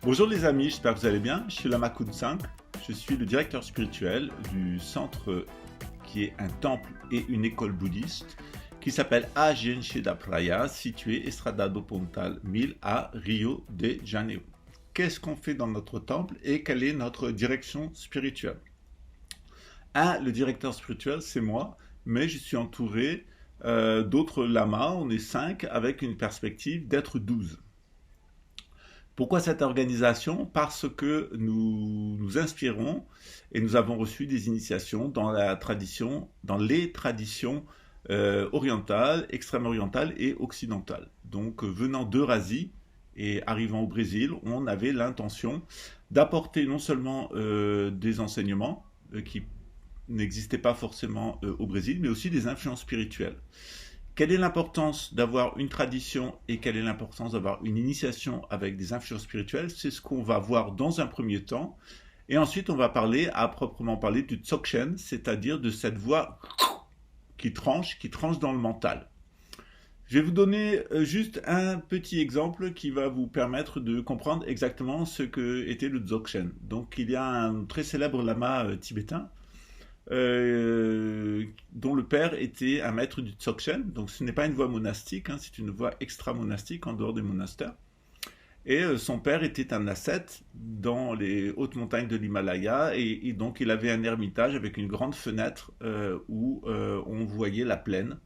Bonjour les amis, j'espère que vous allez bien. Je suis Lama Kunsang, je suis le directeur spirituel du centre qui est un temple et une école bouddhiste qui s'appelle Ajahn Cheda Praya, situé Estrada do Pontal 1000 à Rio de Janeiro. Qu'est-ce qu'on fait dans notre temple et quelle est notre direction spirituelle? Le directeur spirituel, c'est moi, mais je suis entouré d'autres lamas, on est 5 avec une perspective d'être 12. Pourquoi cette organisation? Parce que nous nous inspirons et nous avons reçu des initiations dans les traditions orientales, extrême-orientales et occidentales. Donc venant d'Eurasie et arrivant au Brésil, on avait l'intention d'apporter non seulement des enseignements qui n'existaient pas forcément au Brésil, mais aussi des influences spirituelles. Quelle est l'importance d'avoir une tradition et quelle est l'importance d'avoir une initiation avec des influences spirituelles? C'est ce qu'on va voir dans un premier temps. Et ensuite, on va parler, à proprement parler, du Dzogchen, c'est-à-dire de cette voix qui tranche dans le mental. Je vais vous donner juste un petit exemple qui va vous permettre de comprendre exactement ce que était le Dzogchen. Donc, il y a un très célèbre lama tibétain dont le père était un maître du Dzogchen, donc ce n'est pas une voie monastique, c'est une voie extra-monastique en dehors des monastères. Et son père était un ascète dans les hautes montagnes de l'Himalaya, et donc il avait un ermitage avec une grande fenêtre où on voyait la plaine,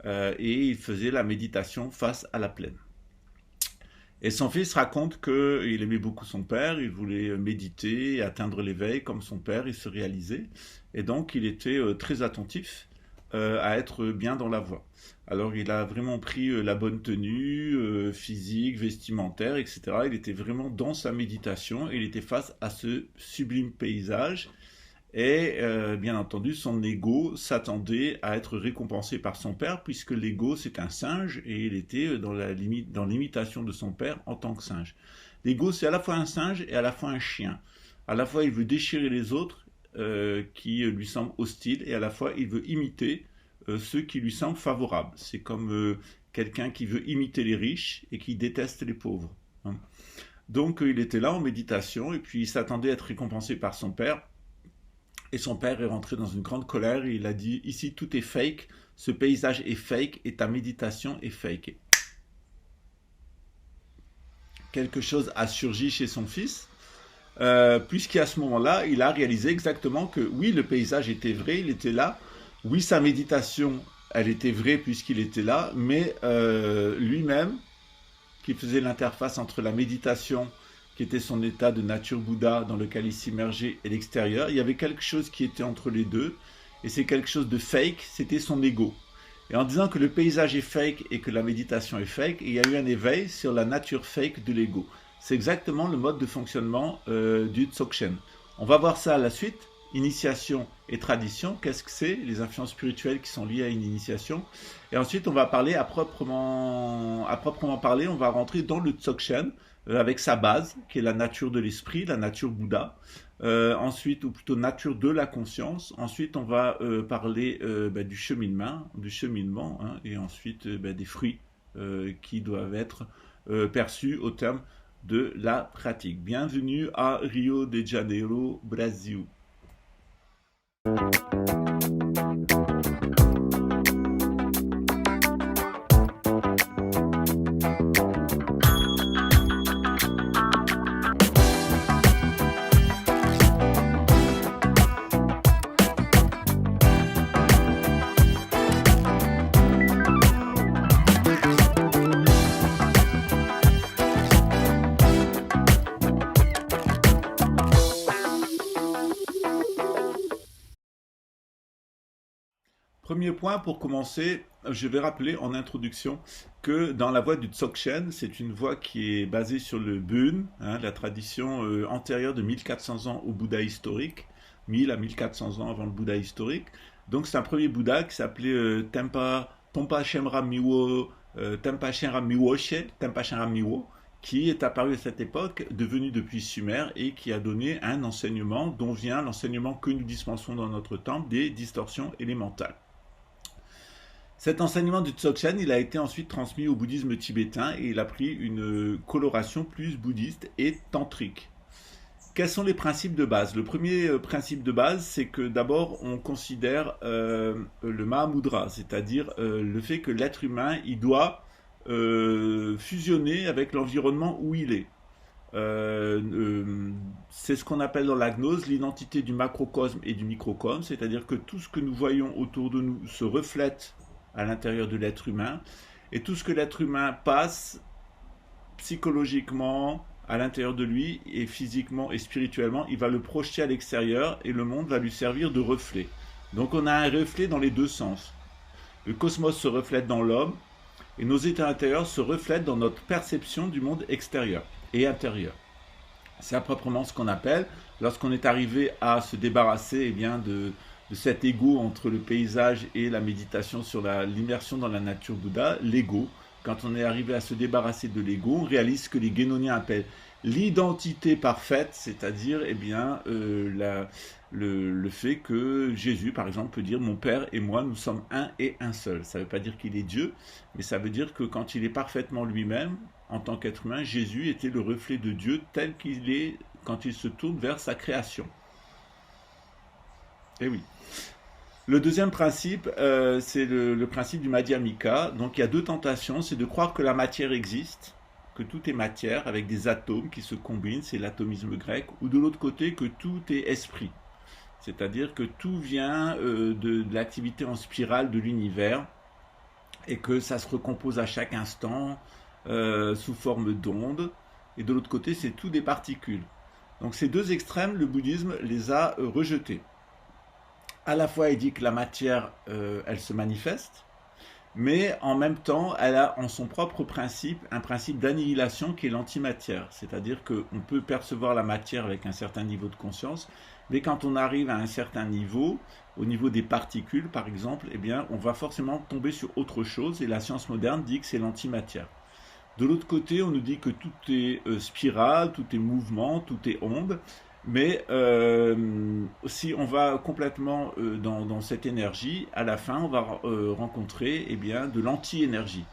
et il faisait la méditation face à la plaine. Et son fils raconte qu'il aimait beaucoup son père, il voulait méditer, atteindre l'éveil comme son père, il se réalisait. Et donc il était très attentif à être bien dans la voie. Alors il a vraiment pris la bonne tenue physique, vestimentaire, etc. Il était vraiment dans sa méditation, et il était face à ce sublime paysage. Et bien entendu, son ego s'attendait à être récompensé par son père, puisque l'ego c'est un singe, et il était dans l'imitation de son père en tant que singe. L'ego c'est à la fois un singe et à la fois un chien. À la fois il veut déchirer les autres qui lui semblent hostiles, et à la fois il veut imiter ceux qui lui semblent favorables. C'est comme quelqu'un qui veut imiter les riches et qui déteste les pauvres. Donc il était là en méditation, et puis il s'attendait à être récompensé par son père. Et son père est rentré dans une grande colère et il a dit « Ici, tout est fake, ce paysage est fake et ta méditation est fake. » Quelque chose a surgi chez son fils, puisqu'à ce moment-là, il a réalisé exactement que oui, le paysage était vrai, il était là. Oui, sa méditation, elle était vraie puisqu'il était là, mais lui-même, qui faisait l'interface entre la méditation, qui était son état de nature Bouddha dans lequel il s'immergeait, et l'extérieur, il y avait quelque chose qui était entre les deux, et c'est quelque chose de fake, c'était son ego. Et en disant que le paysage est fake et que la méditation est fake, il y a eu un éveil sur la nature fake de l'ego. C'est exactement le mode de fonctionnement du Dzogchen. On va voir ça à la suite. Initiation et tradition, qu'est-ce que c'est? Les influences spirituelles qui sont liées à une initiation. Et ensuite, on va parler à proprement parler, on va rentrer dans le Dzogchen avec sa base, qui est la nature de l'esprit, la nature Bouddha. Ensuite, ou plutôt nature de la conscience. Ensuite, on va parler du cheminement, et ensuite des fruits qui doivent être perçus au terme de la pratique. Bienvenue à Rio de Janeiro, Brasil. Premier point pour commencer, je vais rappeler en introduction que dans la voie du Dzogchen, c'est une voie qui est basée sur le Bön, la tradition antérieure de 1400 ans au Bouddha historique, 1000 à 1400 ans avant le Bouddha historique. Donc c'est un premier Bouddha qui s'appelait Tompa Shenra Miwo, Tempa Shenra Miwo, qui est apparu à cette époque, devenu depuis Sumer, et qui a donné un enseignement dont vient l'enseignement que nous dispensons dans notre temple des distorsions élémentales. Cet enseignement du Dzogchen, il a été ensuite transmis au bouddhisme tibétain et il a pris une coloration plus bouddhiste et tantrique. Quels sont les principes de base? Le premier principe de base, c'est que d'abord on considère le Mahamudra, c'est-à-dire le fait que l'être humain, il doit fusionner avec l'environnement où il est. C'est ce qu'on appelle dans la gnose l'identité du macrocosme et du microcosme, c'est-à-dire que tout ce que nous voyons autour de nous se reflète à l'intérieur de l'être humain, et tout ce que l'être humain passe psychologiquement à l'intérieur de lui, et physiquement et spirituellement, il va le projeter à l'extérieur, et le monde va lui servir de reflet. Donc on a un reflet dans les deux sens. Le cosmos se reflète dans l'homme, et nos états intérieurs se reflètent dans notre perception du monde extérieur et intérieur. C'est à proprement ce qu'on appelle, lorsqu'on est arrivé à se débarrasser de cet ego entre le paysage et la méditation sur l'immersion dans la nature Bouddha, l'ego. Quand on est arrivé à se débarrasser de l'ego, on réalise ce que les Guénoniens appellent l'identité parfaite, c'est-à-dire le fait que Jésus, par exemple, peut dire « Mon Père et moi, nous sommes un et un seul ». Ça ne veut pas dire qu'il est Dieu, mais ça veut dire que quand il est parfaitement lui-même, en tant qu'être humain, Jésus était le reflet de Dieu tel qu'il est quand il se tourne vers sa création. Eh oui. Le deuxième principe, c'est le principe du Madhyamika. Donc il y a deux tentations, c'est de croire que la matière existe, que tout est matière, avec des atomes qui se combinent, c'est l'atomisme grec, ou de l'autre côté que tout est esprit. C'est-à-dire que tout vient de l'activité en spirale de l'univers, et que ça se recompose à chaque instant, sous forme d'ondes, et de l'autre côté c'est tout des particules. Donc ces deux extrêmes, le bouddhisme les a rejetés. À la fois il dit que la matière elle se manifeste, mais en même temps elle a en son propre principe un principe d'annihilation qui est l'antimatière, c'est-à-dire qu'on peut percevoir la matière avec un certain niveau de conscience, mais quand on arrive à un certain niveau, au niveau des particules par exemple, eh bien on va forcément tomber sur autre chose, et la science moderne dit que c'est l'antimatière. De l'autre côté, on nous dit que tout est spirale, tout est mouvement, tout est onde, mais si on va complètement dans cette énergie, à la fin, on va rencontrer de l'anti-énergie.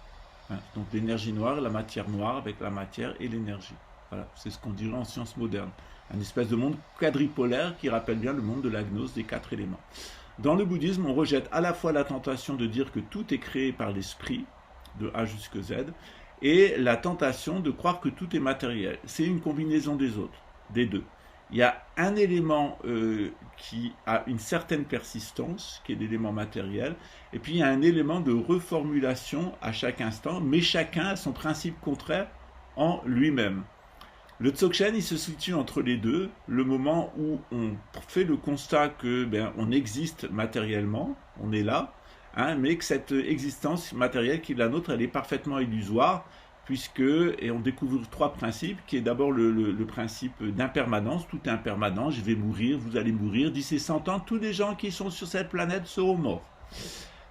Donc l'énergie noire, la matière noire avec la matière et l'énergie. Voilà, c'est ce qu'on dirait en sciences modernes. Un espèce de monde quadripolaire qui rappelle bien le monde de la gnose des 4 éléments. Dans le bouddhisme, on rejette à la fois la tentation de dire que tout est créé par l'esprit, de A jusqu'à Z, et la tentation de croire que tout est matériel. C'est une combinaison des deux. Il y a un élément qui a une certaine persistance, qui est l'élément matériel, et puis il y a un élément de reformulation à chaque instant, mais chacun a son principe contraire en lui-même. Le Dzogchen, il se situe entre les deux, le moment où on fait le constat que on existe matériellement, on est là, mais que cette existence matérielle qui est la nôtre, elle est parfaitement illusoire, et on découvre 3 principes, qui est d'abord le principe d'impermanence, tout est impermanent, je vais mourir, vous allez mourir, d'ici 100 ans, tous les gens qui sont sur cette planète seront morts.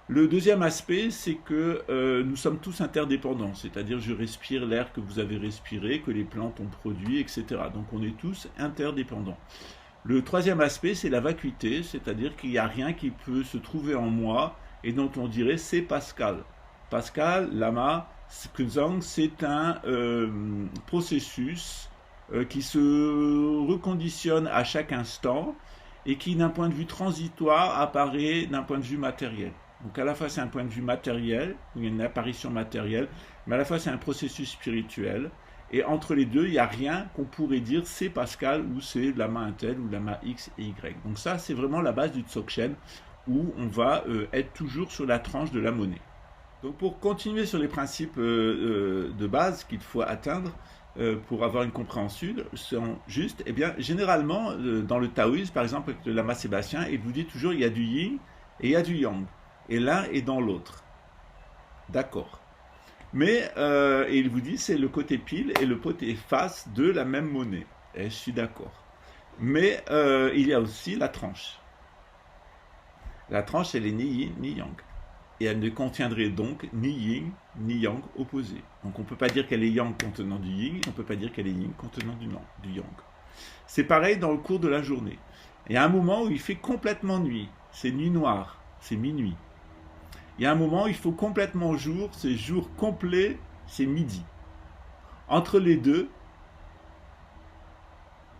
Le deuxième aspect, c'est que nous sommes tous interdépendants, c'est-à-dire je respire l'air que vous avez respiré, que les plantes ont produit, etc. Donc on est tous interdépendants. Le troisième aspect, c'est la vacuité, c'est-à-dire qu'il n'y a rien qui peut se trouver en moi et dont on dirait c'est Pascal. Pascal, Lama, Skuzang, c'est un processus qui se reconditionne à chaque instant et qui, d'un point de vue transitoire, apparaît d'un point de vue matériel. Donc à la fois c'est un point de vue matériel, où il y a une apparition matérielle, mais à la fois c'est un processus spirituel, et entre les deux, il n'y a rien qu'on pourrait dire c'est Pascal ou c'est Lama Intel ou Lama X et Y. Donc ça, c'est vraiment la base du Dzogchen, où on va être toujours sur la tranche de la monnaie. Donc pour continuer sur les principes de base qu'il faut atteindre pour avoir une compréhension juste, généralement dans le taoïsme, par exemple avec le Lama Sébastien, il vous dit toujours il y a du yin et il y a du yang, et l'un est dans l'autre. D'accord. Mais il vous dit c'est le côté pile et le côté face de la même monnaie. Et je suis d'accord. Mais il y a aussi la tranche. La tranche, elle est ni yin ni yang. Et elle ne contiendrait donc ni yin ni yang opposés. Donc on ne peut pas dire qu'elle est yang contenant du yin, on ne peut pas dire qu'elle est yin contenant du yang. C'est pareil dans le cours de la journée. Il y a un moment où il fait complètement nuit. C'est nuit noire, c'est minuit. Il y a un moment, il faut complètement jour, c'est jour complet, c'est midi. Entre les deux,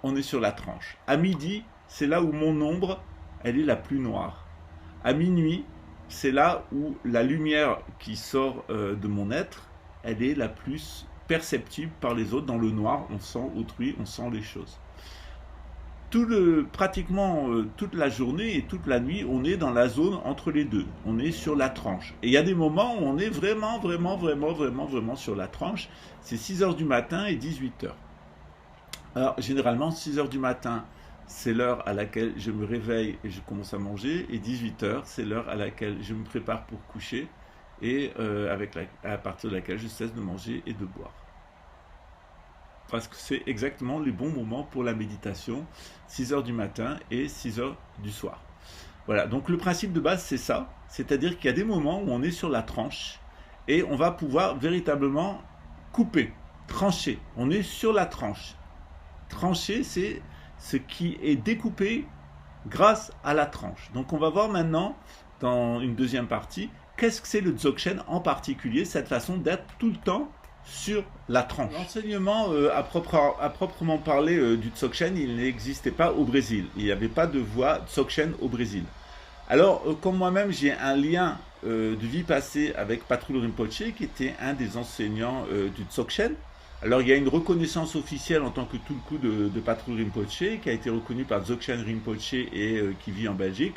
on est sur la tranche. À midi, c'est là où mon ombre, elle est la plus noire. À minuit, c'est là où la lumière qui sort de mon être, elle est la plus perceptible par les autres. Dans le noir, on sent autrui, on sent les choses. Pratiquement toute la journée et toute la nuit, on est dans la zone entre les deux. On est sur la tranche. Et il y a des moments où on est vraiment sur la tranche. C'est 6 heures du matin et 18 heures. Alors, généralement, 6 heures du matin, c'est l'heure à laquelle je me réveille et je commence à manger. Et 18 heures, c'est l'heure à laquelle je me prépare pour coucher et à partir de laquelle je cesse de manger et de boire. Parce que c'est exactement les bons moments pour la méditation, 6 heures du matin et 6 heures du soir. Voilà, donc le principe de base, c'est ça. C'est-à-dire qu'il y a des moments où on est sur la tranche et on va pouvoir véritablement couper, trancher. On est sur la tranche. Trancher, c'est ce qui est découpé grâce à la tranche. Donc on va voir maintenant, dans une deuxième partie, qu'est-ce que c'est le Dzogchen en particulier, cette façon d'être tout le temps sur la tranche. L'enseignement à proprement parler du Dzogchen, il n'existait pas au Brésil. Il n'y avait pas de voie Dzogchen au Brésil. Alors, comme moi-même, j'ai un lien de vie passée avec Patrul Rinpoche, qui était un des enseignants du Dzogchen. Alors, il y a une reconnaissance officielle en tant que Tulku de Patrul Rinpoche, qui a été reconnu par Dzogchen Rinpoche et qui vit en Belgique.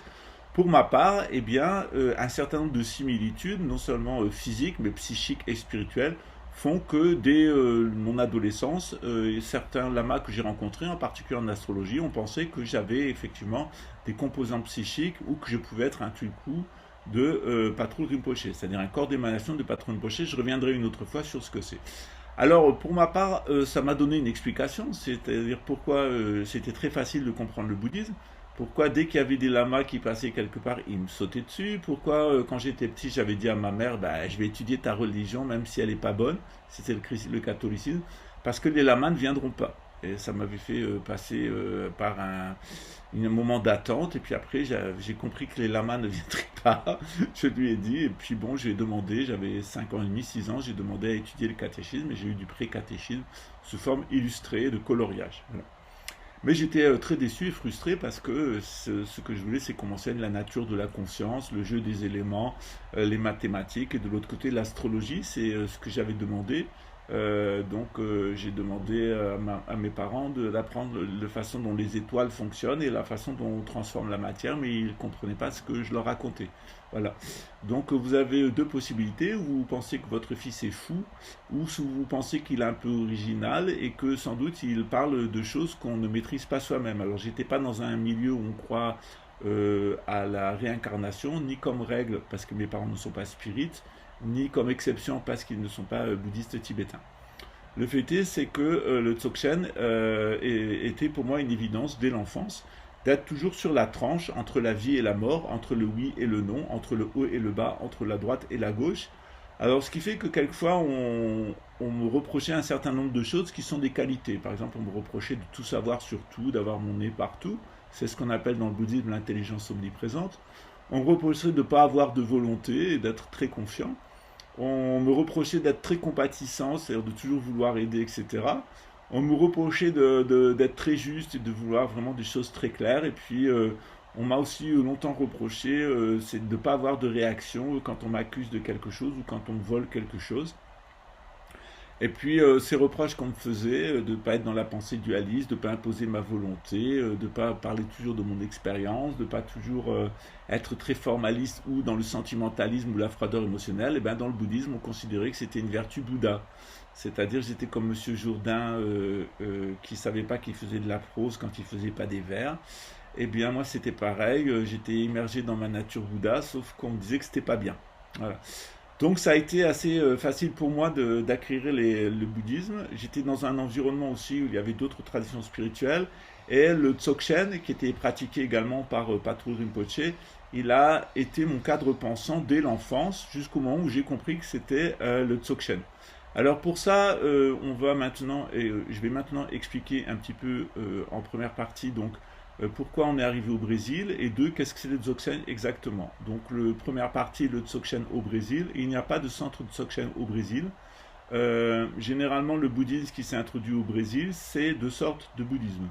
Pour ma part, eh bien, un certain nombre de similitudes, non seulement physiques, mais psychiques et spirituelles, font que dès mon adolescence, certains lamas que j'ai rencontrés, en particulier en astrologie, ont pensé que j'avais effectivement des composants psychiques ou que je pouvais être un tulku de Patrul Rinpoche, c'est-à-dire un corps d'émanation de Patrul Rinpoche. Je reviendrai une autre fois sur ce que c'est. Alors, pour ma part, ça m'a donné une explication, c'est-à-dire pourquoi c'était très facile de comprendre le bouddhisme. Pourquoi dès qu'il y avait des lamas qui passaient quelque part, ils me sautaient dessus. Pourquoi quand j'étais petit, j'avais dit à ma mère, bah, je vais étudier ta religion même si elle n'est pas bonne, c'était le catholicisme, parce que les lamas ne viendront pas. Et ça m'avait fait passer par un moment d'attente. Et puis après, j'ai compris que les lamas ne viendraient pas. Je lui ai dit. Et puis bon, j'ai demandé, j'avais 5 ans et demi, 6 ans, j'ai demandé à étudier le catéchisme. Et j'ai eu du pré-catéchisme sous forme illustrée de coloriage. Voilà. Mais j'étais très déçu et frustré parce que ce que je voulais, c'est qu'on m'enseigne la nature de la conscience, le jeu des éléments, les mathématiques, et de l'autre côté, l'astrologie, c'est ce que j'avais demandé. Donc j'ai demandé à mes parents d'apprendre la façon dont les étoiles fonctionnent et la façon dont on transforme la matière, mais ils ne comprenaient pas ce que je leur racontais. Voilà. Donc vous avez deux possibilités: vous pensez que votre fils est fou, ou vous pensez qu'il est un peu original et que sans doute il parle de choses qu'on ne maîtrise pas soi-même. Alors j'étais pas dans un milieu où on croit à la réincarnation, ni comme règle parce que mes parents ne sont pas spirites, ni comme exception parce qu'ils ne sont pas bouddhistes tibétains. Le fait est, c'est que le Dzogchen était pour moi une évidence dès l'enfance, d'être toujours sur la tranche entre la vie et la mort, entre le oui et le non, entre le haut et le bas, entre la droite et la gauche. Alors ce qui fait que quelquefois on me reprochait un certain nombre de choses qui sont des qualités. Par exemple, on me reprochait de tout savoir sur tout, d'avoir mon nez partout. C'est ce qu'on appelle dans le bouddhisme l'intelligence omniprésente. On me reprochait de ne pas avoir de volonté et d'être très confiant. On me reprochait d'être très compatissant, c'est-à-dire de toujours vouloir aider, etc. On me reprochait d'être très juste et de vouloir vraiment des choses très claires. Et puis, on m'a aussi longtemps reproché c'est de ne pas avoir de réaction quand on m'accuse de quelque chose ou quand on me vole quelque chose. Et puis, ces reproches qu'on me faisait, de ne pas être dans la pensée dualiste, de ne pas imposer ma volonté, de ne pas parler toujours de mon expérience, de ne pas toujours être très formaliste ou dans le sentimentalisme ou la froideur émotionnelle, et bien dans le bouddhisme, on considérait que c'était une vertu Bouddha. C'est-à-dire, j'étais comme Monsieur Jourdain qui ne savait pas qu'il faisait de la prose quand il ne faisait pas des vers. Eh bien, moi, c'était pareil. J'étais immergé dans ma nature Bouddha, sauf qu'on me disait que c'était pas bien. Voilà. Donc, ça a été assez facile pour moi d'acquérir le bouddhisme. J'étais dans un environnement aussi où il y avait d'autres traditions spirituelles. Et le Dzogchen, qui était pratiqué également par Patrul Rinpoche, il a été mon cadre pensant dès l'enfance, jusqu'au moment où j'ai compris que c'était le Dzogchen. Alors pour ça, je vais maintenant expliquer un petit peu en première partie donc pourquoi on est arrivé au Brésil, et deux, qu'est-ce que c'est le Dzogchen exactement. Donc la première partie, le Dzogchen au Brésil, il n'y a pas de centre Dzogchen au Brésil. Généralement, le bouddhisme qui s'est introduit au Brésil, c'est deux sortes de bouddhisme.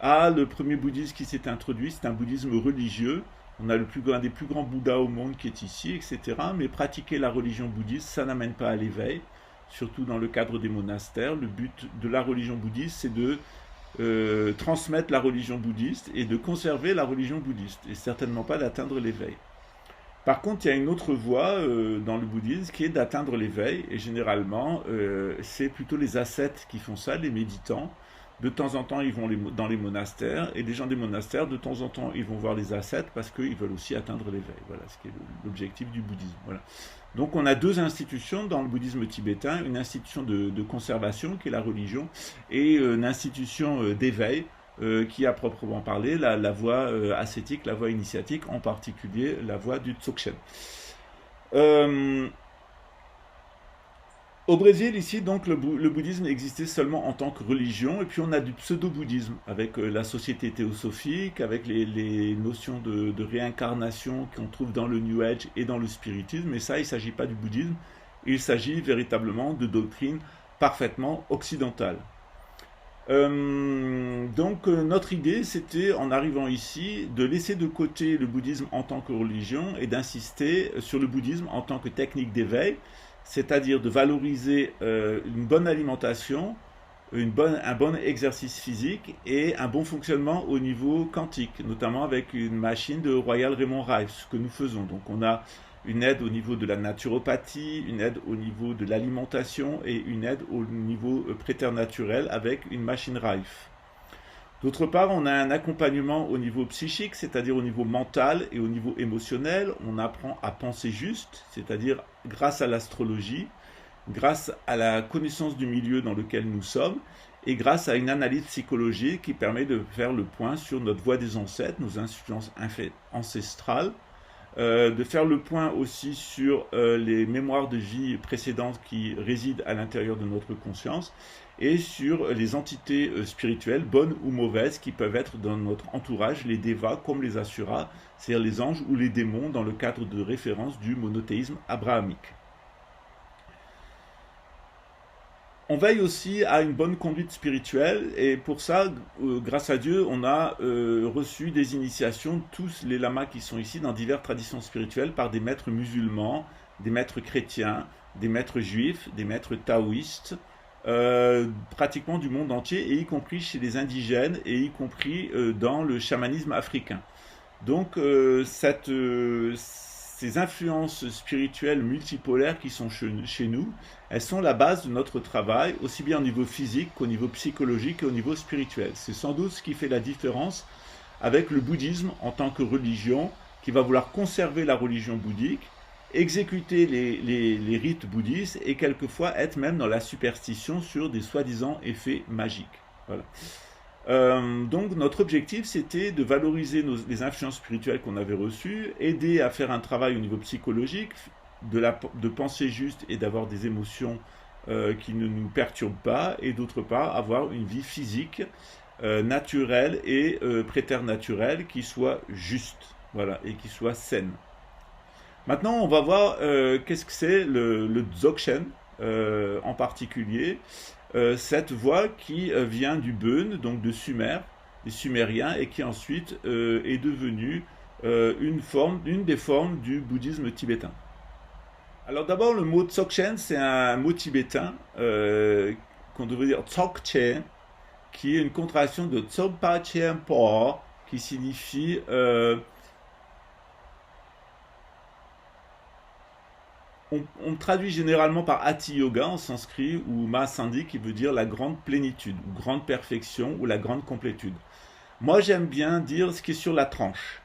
Le premier bouddhisme qui s'est introduit, c'est un bouddhisme religieux. On a un des plus grands Bouddhas au monde qui est ici, etc. Mais pratiquer la religion bouddhiste, ça n'amène pas à l'éveil, surtout dans le cadre des monastères. Le but de la religion bouddhiste, c'est de transmettre la religion bouddhiste et de conserver la religion bouddhiste, et certainement pas d'atteindre l'éveil. Par contre, il y a une autre voie dans le bouddhisme qui est d'atteindre l'éveil, et généralement, c'est plutôt les ascètes qui font ça, les méditants. De temps en temps, ils vont dans les monastères, et les gens des monastères, de temps en temps, ils vont voir les ascètes parce qu'ils veulent aussi atteindre l'éveil. Voilà ce qui est l'objectif du bouddhisme. Voilà. Donc on a deux institutions dans le bouddhisme tibétain, une institution de conservation qui est la religion, et une institution d'éveil qui a proprement parlé la voie ascétique, la voie initiatique, en particulier la voie du Dzogchen. Au Brésil, ici, donc, le bouddhisme existait seulement en tant que religion, et puis on a du pseudo-bouddhisme, avec la société théosophique, avec les notions de réincarnation qu'on trouve dans le New Age et dans le spiritisme, et ça, il ne s'agit pas du bouddhisme, il s'agit véritablement de doctrines parfaitement occidentales. Donc notre idée, c'était, en arrivant ici, de laisser de côté le bouddhisme en tant que religion et d'insister sur le bouddhisme en tant que technique d'éveil, c'est-à-dire de valoriser une bonne alimentation, un bon exercice physique et un bon fonctionnement au niveau quantique, notamment avec une machine de Royal Raymond Rife, ce que nous faisons. Donc on a une aide au niveau de la naturopathie, une aide au niveau de l'alimentation et une aide au niveau préternaturel avec une machine Rife. D'autre part, on a un accompagnement au niveau psychique, c'est-à-dire au niveau mental et au niveau émotionnel. On apprend à penser juste, c'est-à-dire grâce à l'astrologie, grâce à la connaissance du milieu dans lequel nous sommes, et grâce à une analyse psychologique qui permet de faire le point sur notre voie des ancêtres, nos influences ancestrales, de faire le point aussi sur les mémoires de vie précédentes qui résident à l'intérieur de notre conscience, et sur les entités spirituelles, bonnes ou mauvaises, qui peuvent être dans notre entourage, les devas comme les asuras, c'est-à-dire les anges ou les démons dans le cadre de référence du monothéisme abrahamique. On veille aussi à une bonne conduite spirituelle, et pour ça, grâce à Dieu, on a reçu des initiations, tous les lamas qui sont ici, dans diverses traditions spirituelles, par des maîtres musulmans, des maîtres chrétiens, des maîtres juifs, des maîtres taoïstes, pratiquement du monde entier, et y compris chez les indigènes, et y compris dans le chamanisme africain. Donc ces influences spirituelles multipolaires qui sont chez nous, elles sont la base de notre travail, aussi bien au niveau physique qu'au niveau psychologique et au niveau spirituel. C'est sans doute ce qui fait la différence avec le bouddhisme en tant que religion, qui va vouloir conserver la religion bouddhique, exécuter les rites bouddhistes et quelquefois être même dans la superstition sur des soi-disant effets magiques. Voilà. Donc notre objectif, c'était de valoriser les influences spirituelles qu'on avait reçues, aider à faire un travail au niveau psychologique, de penser juste et d'avoir des émotions qui ne nous perturbent pas, et d'autre part avoir une vie physique naturelle et préternaturelle qui soit juste, voilà, et qui soit saine. Maintenant, on va voir qu'est-ce que c'est le Dzogchen en particulier. Cette voie qui vient du Beun, donc de Sumer, des Sumériens, et qui ensuite est devenue une des formes du bouddhisme tibétain. Alors d'abord, le mot Dzogchen, c'est un mot tibétain qu'on devrait dire Dzogchen, qui est une contraction de Dzogpa Chenpo, qui signifie on traduit généralement par Ati Yoga en sanskrit, ou Mahasandhi qui veut dire la grande plénitude, ou grande perfection, ou la grande complétude. Moi j'aime bien dire ce qui est sur la tranche.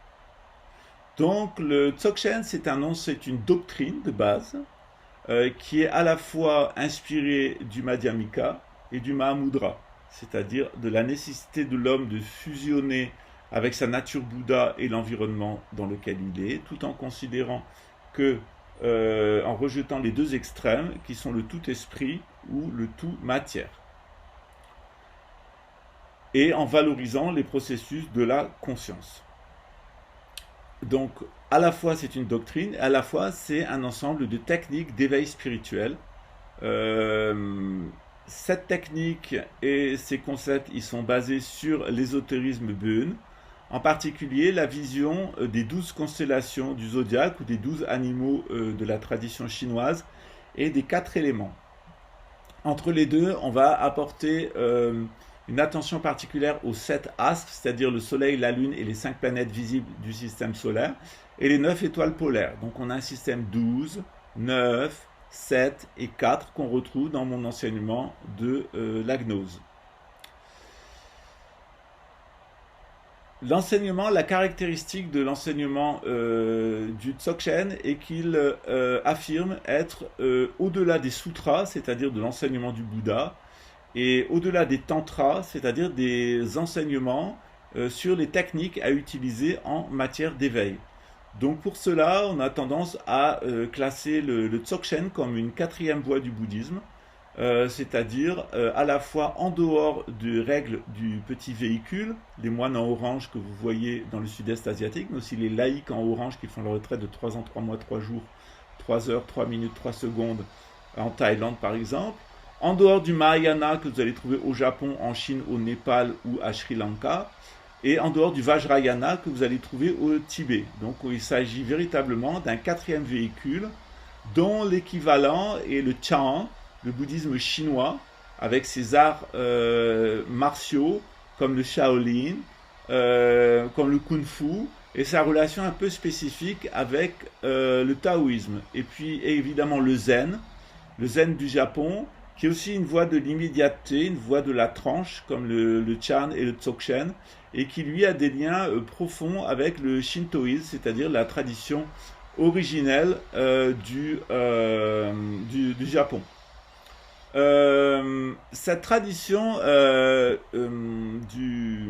Donc le Dzogchen, c'est une doctrine de base qui est à la fois inspirée du Madhyamika et du Mahamudra, c'est-à-dire de la nécessité de l'homme de fusionner avec sa nature Bouddha et l'environnement dans lequel il est, tout en considérant que en rejetant les deux extrêmes qui sont le tout esprit ou le tout matière. et en valorisant les processus de la conscience. Donc, à la fois c'est une doctrine, à la fois c'est un ensemble de techniques d'éveil spirituel. Cette technique et ces concepts, ils sont basés sur l'ésotérisme Bön, en particulier la vision des 12 constellations du zodiaque ou des 12 animaux de la tradition chinoise et des 4 éléments. Entre les deux, on va apporter une attention particulière aux 7 astres, c'est-à-dire le Soleil, la Lune et les 5 planètes visibles du système solaire, et les 9 étoiles polaires. Donc on a un système 12, 9, 7 et 4 qu'on retrouve dans mon enseignement de la gnose. L'enseignement, la caractéristique de l'enseignement du Dzogchen est qu'il affirme être au-delà des sutras, c'est-à-dire de l'enseignement du Bouddha, et au-delà des tantras, c'est-à-dire des enseignements sur les techniques à utiliser en matière d'éveil. Donc pour cela, on a tendance à classer le Dzogchen comme une 4e voie du bouddhisme, c'est-à-dire à la fois en dehors des règles du petit véhicule, les moines en orange que vous voyez dans le sud-est asiatique, mais aussi les laïcs en orange qui font leur retraite de 3 ans, 3 mois, 3 jours, 3 heures, 3 minutes, 3 secondes en Thaïlande par exemple, en dehors du Mahayana que vous allez trouver au Japon, en Chine, au Népal ou à Sri Lanka, et en dehors du Vajrayana que vous allez trouver au Tibet. Donc il s'agit véritablement d'un 4e véhicule dont l'équivalent est le Chan, le bouddhisme chinois, avec ses arts martiaux, comme le Shaolin, comme le Kung Fu, et sa relation un peu spécifique avec le taoïsme. Et puis évidemment le zen du Japon, qui est aussi une voie de l'immédiateté, une voie de la tranche, comme le Chan et le Dzogchen, et qui lui a des liens profonds avec le shintoïsme, c'est-à-dire la tradition originelle du Japon. Cette tradition du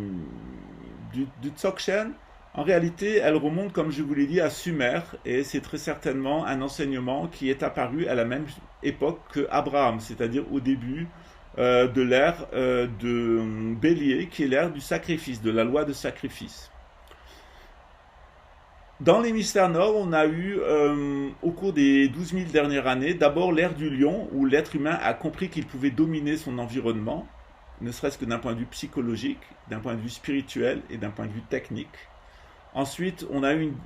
Dzogchen, en réalité, elle remonte, comme je vous l'ai dit, à Sumer, et c'est très certainement un enseignement qui est apparu à la même époque que Abraham, c'est-à-dire au début de l'ère de Bélier, qui est l'ère du sacrifice, de la loi de sacrifice. Dans l'hémisphère nord, on a eu, au cours des 12 000 dernières années, d'abord l'ère du lion, où l'être humain a compris qu'il pouvait dominer son environnement, ne serait-ce que d'un point de vue psychologique, d'un point de vue spirituel et d'un point de vue technique. Ensuite,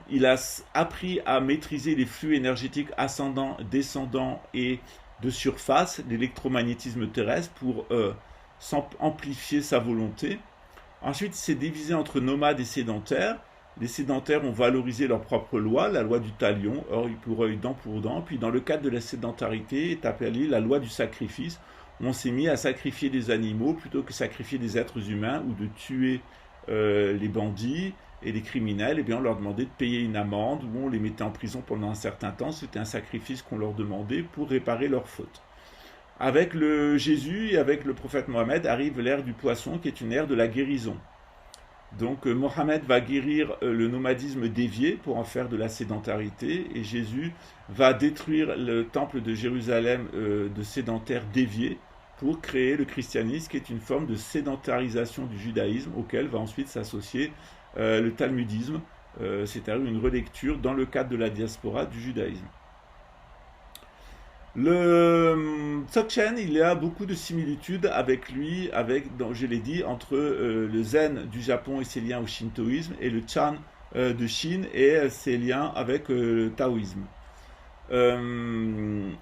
il a appris à maîtriser les flux énergétiques ascendants, descendants et de surface, l'électromagnétisme terrestre, pour amplifier sa volonté. Ensuite, il s'est divisé entre nomades et sédentaires. Les sédentaires ont valorisé leur propre loi, la loi du talion, œil pour œil, dent pour dent. Puis dans le cadre de la sédentarité est appelée la loi du sacrifice, où on s'est mis à sacrifier des animaux plutôt que sacrifier des êtres humains ou de tuer les bandits et les criminels. Et bien on leur demandait de payer une amende ou on les mettait en prison pendant un certain temps. C'était un sacrifice qu'on leur demandait pour réparer leurs fautes. Avec le Jésus et avec le prophète Mohammed arrive l'ère du poisson, qui est une ère de la guérison. Donc Mohammed va guérir le nomadisme dévié pour en faire de la sédentarité, et Jésus va détruire le temple de Jérusalem de sédentaires déviés pour créer le christianisme, qui est une forme de sédentarisation du judaïsme auquel va ensuite s'associer le talmudisme, c'est-à-dire une relecture dans le cadre de la diaspora du judaïsme. Le Dzogchen, il y a beaucoup de similitudes avec lui, je l'ai dit, entre le zen du Japon et ses liens au shintoïsme, et le Chan de Chine et ses liens avec le taoïsme.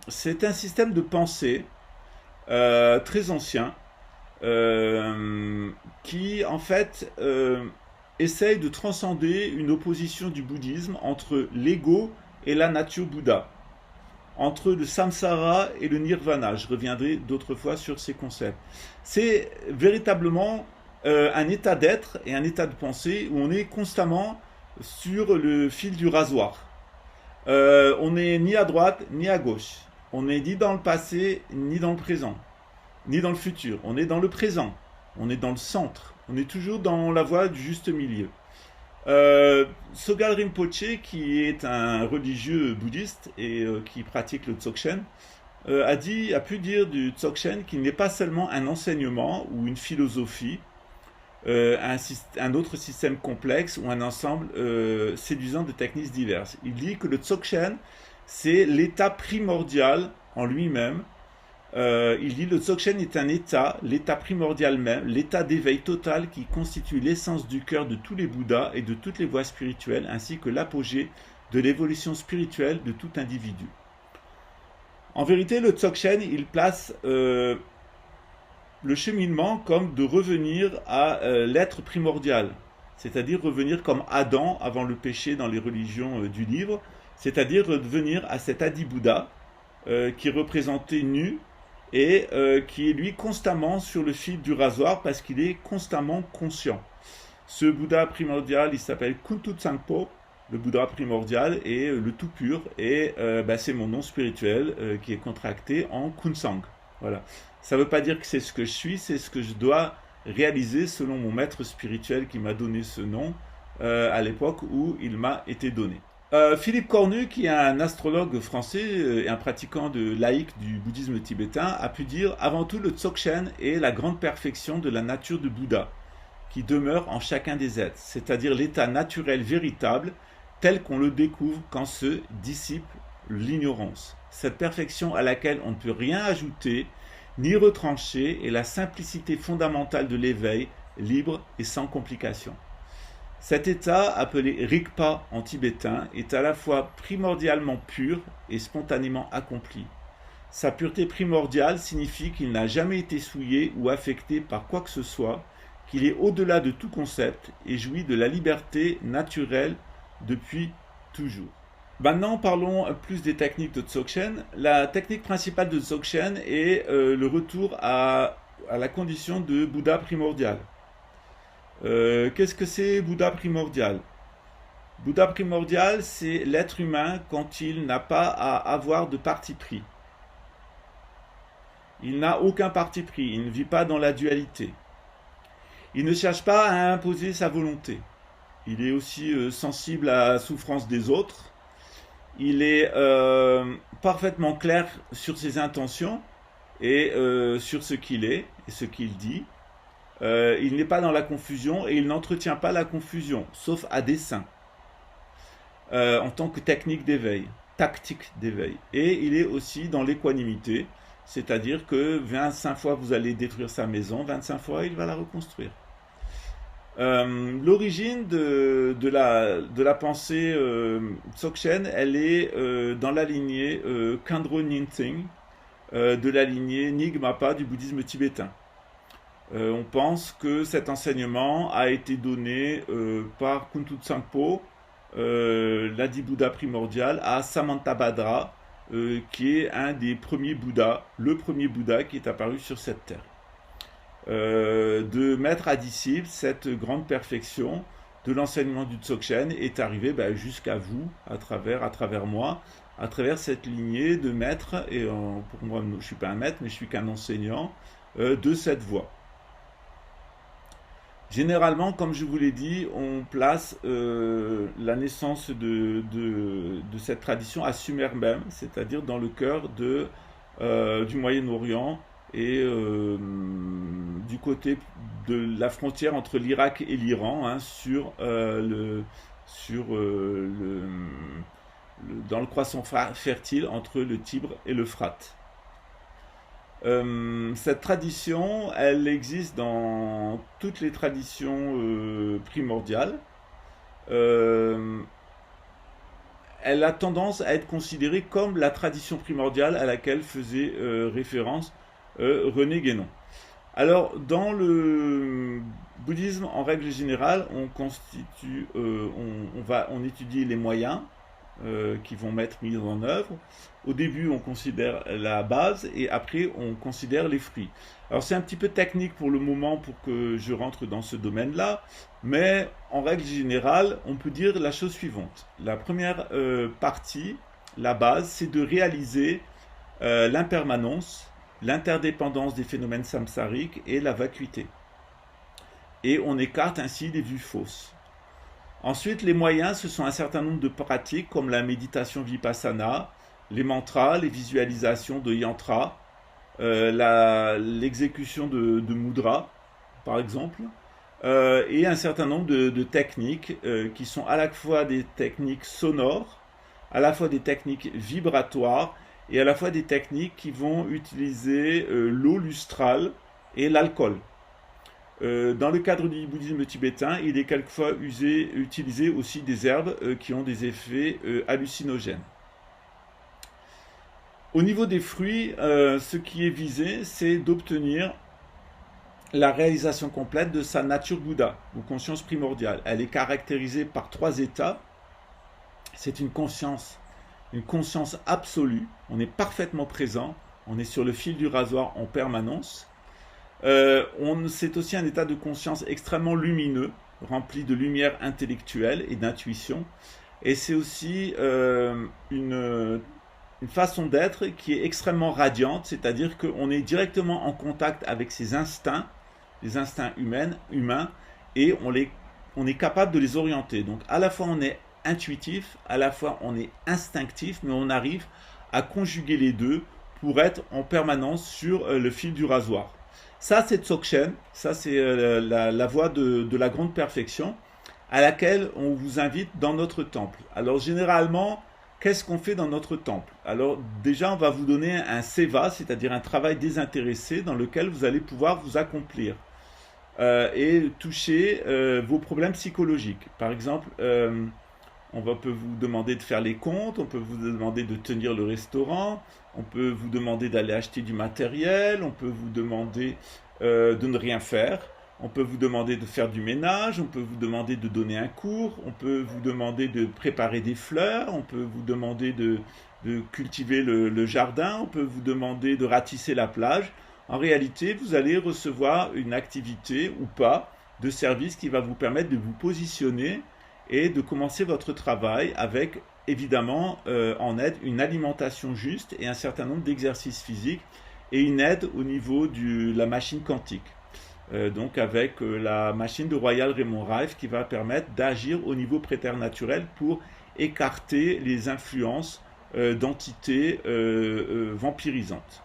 C'est un système de pensée très ancien qui, en fait, essaye de transcender une opposition du bouddhisme entre l'ego et la nature Bouddha, entre le samsara et le nirvana. Je reviendrai d'autres fois sur ces concepts. C'est véritablement un état d'être et un état de pensée où on est constamment sur le fil du rasoir. On n'est ni à droite ni à gauche. On n'est ni dans le passé ni dans le présent, ni dans le futur. On est dans le présent. On est dans le centre. On est toujours dans la voie du juste milieu. Sogyal Rinpoche, qui est un religieux bouddhiste et qui pratique le Dzogchen, a pu dire du Dzogchen qu'il n'est pas seulement un enseignement ou une philosophie, un autre système complexe ou un ensemble séduisant de techniques diverses. Il dit que le Dzogchen, c'est l'état primordial en lui-même. Il dit le Dzogchen est un état, l'état primordial même, l'état d'éveil total qui constitue l'essence du cœur de tous les Bouddhas et de toutes les voies spirituelles, ainsi que l'apogée de l'évolution spirituelle de tout individu. En vérité, le Dzogchen, il place le cheminement comme de revenir à l'être primordial, c'est-à-dire revenir comme Adam avant le péché dans les religions du livre, c'est-à-dire revenir à cet Adi-Bouddha qui est représenté nu et qui est lui constamment sur le fil du rasoir parce qu'il est constamment conscient. Ce Bouddha primordial, il s'appelle Kuntu Tsangpo, le Bouddha primordial et le tout pur, et c'est mon nom spirituel qui est contracté en Kunsang. Voilà. Ça ne veut pas dire que c'est ce que je suis, c'est ce que je dois réaliser selon mon maître spirituel qui m'a donné ce nom à l'époque où il m'a été donné. Philippe Cornu, qui est un astrologue français et un pratiquant laïque du bouddhisme tibétain, a pu dire « Avant tout, le Dzogchen est la grande perfection de la nature de Bouddha, qui demeure en chacun des êtres, c'est-à-dire l'état naturel véritable, tel qu'on le découvre quand se dissipe l'ignorance. Cette perfection à laquelle on ne peut rien ajouter, ni retrancher, est la simplicité fondamentale de l'éveil, libre et sans complication. Cet état, appelé Rigpa en tibétain, est à la fois primordialement pur et spontanément accompli. Sa pureté primordiale signifie qu'il n'a jamais été souillé ou affecté par quoi que ce soit, qu'il est au-delà de tout concept et jouit de la liberté naturelle depuis toujours. Maintenant, parlons plus des techniques de Dzogchen. La technique principale de Dzogchen est le retour à la condition de Bouddha primordial. Qu'est-ce que c'est Bouddha primordial? Bouddha primordial, c'est l'être humain quand il n'a pas à avoir de parti pris. Il n'a aucun parti pris, il ne vit pas dans la dualité. Il ne cherche pas à imposer sa volonté. Il est aussi sensible à la souffrance des autres. Il est parfaitement clair sur ses intentions et sur ce qu'il est et ce qu'il dit. Il n'est pas dans la confusion et il n'entretient pas la confusion, sauf à dessein, en tant que technique d'éveil, tactique d'éveil. Et il est aussi dans l'équanimité, c'est-à-dire que 25 fois vous allez détruire sa maison, 25 fois il va la reconstruire. L'origine de la pensée Dzogchen, elle est dans la lignée Khandro Nyingthig, de la lignée Nyingmapa du bouddhisme tibétain. On pense que cet enseignement a été donné par Kuntu Tsangpo, l'Adi-Bouddha primordial, à Samantabhadra, qui est un des premiers Bouddhas, le premier Bouddha qui est apparu sur cette terre. De mettre à disciple cette grande perfection de l'enseignement du Dzogchen est arrivé jusqu'à vous, à travers moi, à travers cette lignée de maîtres, et pour moi je ne suis pas un maître, mais je suis qu'un enseignant de cette voie. Généralement, comme je vous l'ai dit, on place la naissance de cette tradition à Sumer même, c'est-à-dire dans le cœur du Moyen-Orient et du côté de la frontière entre l'Irak et l'Iran, dans le croissant fertile entre le Tibre et l'Euphrate. Cette tradition, elle existe dans toutes les traditions primordiales. Elle a tendance à être considérée comme la tradition primordiale à laquelle faisait référence René Guénon. Alors, dans le bouddhisme, en règle générale, on étudie les moyens qui vont être mis en œuvre. Au début, on considère la base et après, on considère les fruits. Alors, c'est un petit peu technique pour le moment pour que je rentre dans ce domaine-là, mais en règle générale, on peut dire la chose suivante. La première partie, la base, c'est de réaliser l'impermanence, l'interdépendance des phénomènes samsariques et la vacuité. Et on écarte ainsi les vues fausses. Ensuite, les moyens, ce sont un certain nombre de pratiques comme la méditation vipassana, les mantras, les visualisations de yantras, l'exécution de mudras, par exemple, et un certain nombre de techniques qui sont à la fois des techniques sonores, à la fois des techniques vibratoires et à la fois des techniques qui vont utiliser l'eau lustrale et l'alcool. Dans le cadre du bouddhisme tibétain, il est quelquefois utilisé aussi des herbes qui ont des effets hallucinogènes. Au niveau des fruits, ce qui est visé, c'est d'obtenir la réalisation complète de sa nature Bouddha, ou conscience primordiale. Elle est caractérisée par 3 états. C'est une conscience absolue. On est parfaitement présent. On est sur le fil du rasoir en permanence. C'est aussi un état de conscience extrêmement lumineux, rempli de lumière intellectuelle et d'intuition. Et c'est aussi une façon d'être qui est extrêmement radiante, c'est-à-dire qu'on est directement en contact avec ses instincts, les instincts humains, et on est capable de les orienter. Donc à la fois on est intuitif, à la fois on est instinctif, mais on arrive à conjuguer les deux pour être en permanence sur le fil du rasoir. Ça, c'est Dzogchen, ça c'est la voie de la grande perfection à laquelle on vous invite dans notre temple. Alors généralement, qu'est-ce qu'on fait dans notre temple? Alors déjà, on va vous donner un seva, c'est-à-dire un travail désintéressé dans lequel vous allez pouvoir vous accomplir et toucher vos problèmes psychologiques. Par exemple, peut vous demander de faire les comptes, on peut vous demander de tenir le restaurant, on peut vous demander d'aller acheter du matériel, on peut vous demander de ne rien faire, on peut vous demander de faire du ménage, on peut vous demander de donner un cours, on peut vous demander de préparer des fleurs, on peut vous demander de cultiver le jardin, on peut vous demander de ratisser la plage. En réalité, vous allez recevoir une activité ou pas de service qui va vous permettre de vous positionner et de commencer votre travail avec, évidemment, en aide, une alimentation juste et un certain nombre d'exercices physiques et une aide au niveau de la machine quantique. Donc avec la machine de Royal Raymond Rife qui va permettre d'agir au niveau préternaturel pour écarter les influences d'entités vampirisantes.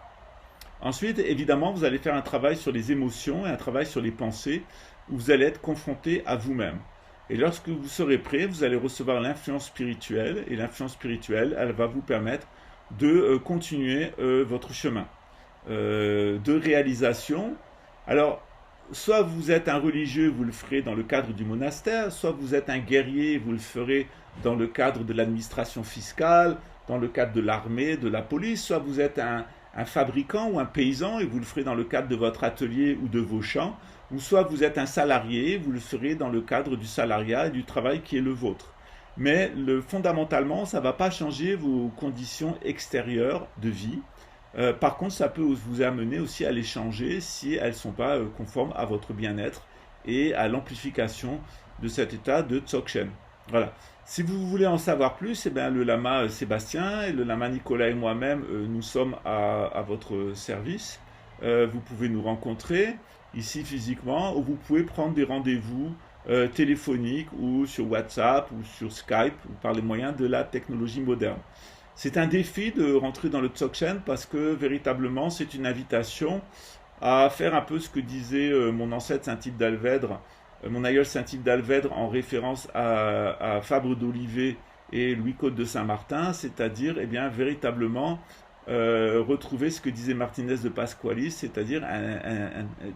Ensuite, évidemment, vous allez faire un travail sur les émotions et un travail sur les pensées où vous allez être confronté à vous-même. Et lorsque vous serez prêt, vous allez recevoir l'influence spirituelle et l'influence spirituelle, elle va vous permettre de continuer votre chemin de réalisation. Alors, soit vous êtes un religieux, vous le ferez dans le cadre du monastère, soit vous êtes un guerrier, vous le ferez dans le cadre de l'administration fiscale, dans le cadre de l'armée, de la police, soit vous êtes un fabricant ou un paysan et vous le ferez dans le cadre de votre atelier ou de vos champs, ou soit vous êtes un salarié, vous le ferez dans le cadre du salariat et du travail qui est le vôtre. Mais fondamentalement, ça ne va pas changer vos conditions extérieures de vie. Par contre, ça peut vous amener aussi à les changer si elles ne sont pas conformes à votre bien-être et à l'amplification de cet état de Dzogchen. Voilà. Si vous voulez en savoir plus, le lama Sébastien et le lama Nicolas et moi-même, nous sommes à votre service. Vous pouvez nous rencontrer ici physiquement ou vous pouvez prendre des rendez-vous téléphoniques ou sur WhatsApp ou sur Skype ou par les moyens de la technologie moderne. C'est un défi de rentrer dans le Dzogchen parce que véritablement c'est une invitation à faire un peu ce que disait mon ancêtre Saint-Yves d'Alvèdre, mon aïeul Saint-Yves d'Alvèdre en référence à Fabre d'Olivet et Louis Côte de Saint-Martin, c'est-à-dire véritablement retrouver ce que disait Martinez de Pasqualis, c'est-à-dire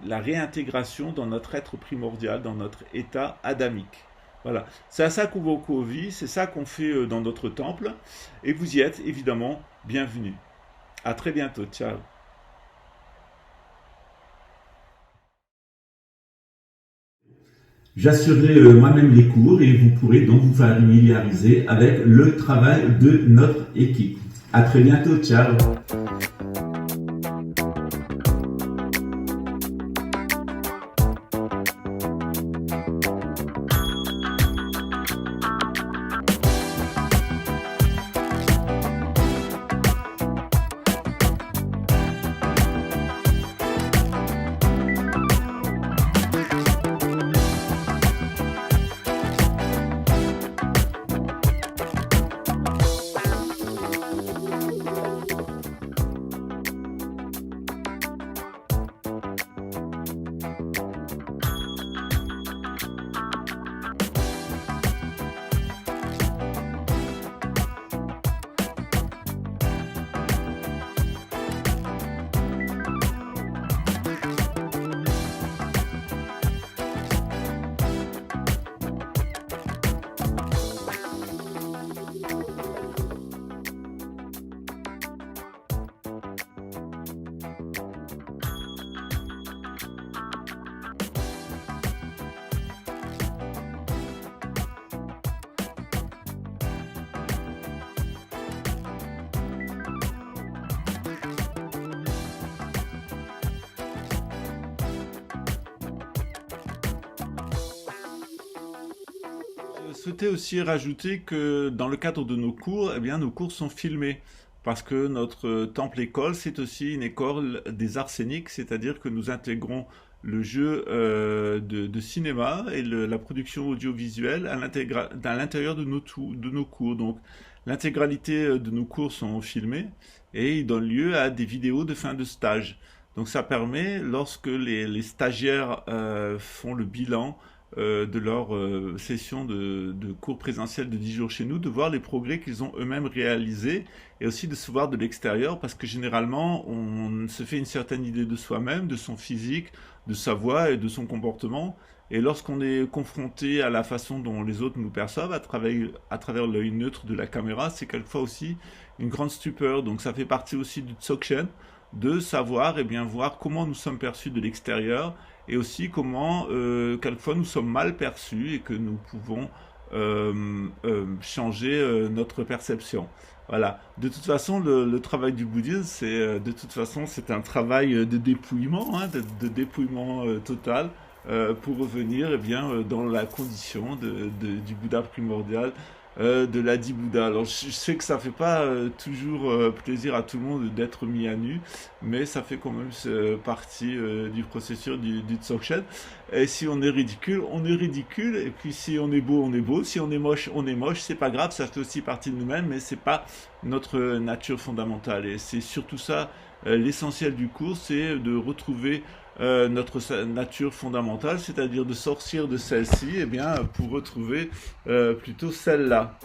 la réintégration dans notre être primordial, dans notre état adamique. Voilà, c'est à ça qu'on va au vie, c'est ça qu'on fait dans notre temple, et vous y êtes évidemment bienvenus. À très bientôt, ciao. J'assurerai moi-même les cours et vous pourrez donc vous familiariser avec le travail de notre équipe. À très bientôt, ciao. souhaitais aussi rajouter que dans le cadre de nos cours, eh bien, nos cours sont filmés. Parce que notre temple-école, c'est aussi une école des arts scéniques, c'est-à-dire que nous intégrons le jeu de cinéma et la production audiovisuelle à l'intérieur de nos cours. Donc, l'intégralité de nos cours sont filmés et ils donnent lieu à des vidéos de fin de stage. Donc, ça permet, lorsque les stagiaires font le bilan de leur session de cours présentiel de 10 jours chez nous, de voir les progrès qu'ils ont eux-mêmes réalisés et aussi de se voir de l'extérieur parce que généralement on se fait une certaine idée de soi-même, de son physique, de sa voix et de son comportement. Et lorsqu'on est confronté à la façon dont les autres nous perçoivent à travers l'œil neutre de la caméra, c'est quelquefois aussi une grande stupeur. Donc ça fait partie aussi du Dzogchen, de savoir et bien voir comment nous sommes perçus de l'extérieur et aussi comment quelquefois nous sommes mal perçus et que nous pouvons changer notre perception. Voilà. De toute façon, le travail du bouddhisme, de toute façon, c'est un travail de dépouillement, hein, de dépouillement total pour revenir eh bien, dans la condition du Bouddha primordial, de l'Adi Bouddha. Alors je sais que ça fait pas toujours plaisir à tout le monde d'être mis à nu, mais ça fait quand même partie du processus du Dzogchen. Et si on est ridicule, on est ridicule. Et puis si on est beau, on est beau. Si on est moche, on est moche. C'est pas grave, ça fait aussi partie de nous-mêmes, mais c'est pas notre nature fondamentale. Et c'est surtout ça l'essentiel du cours, c'est de retrouver notre nature fondamentale, c'est-à-dire de sortir de celle-ci, eh bien, pour retrouver plutôt celle-là.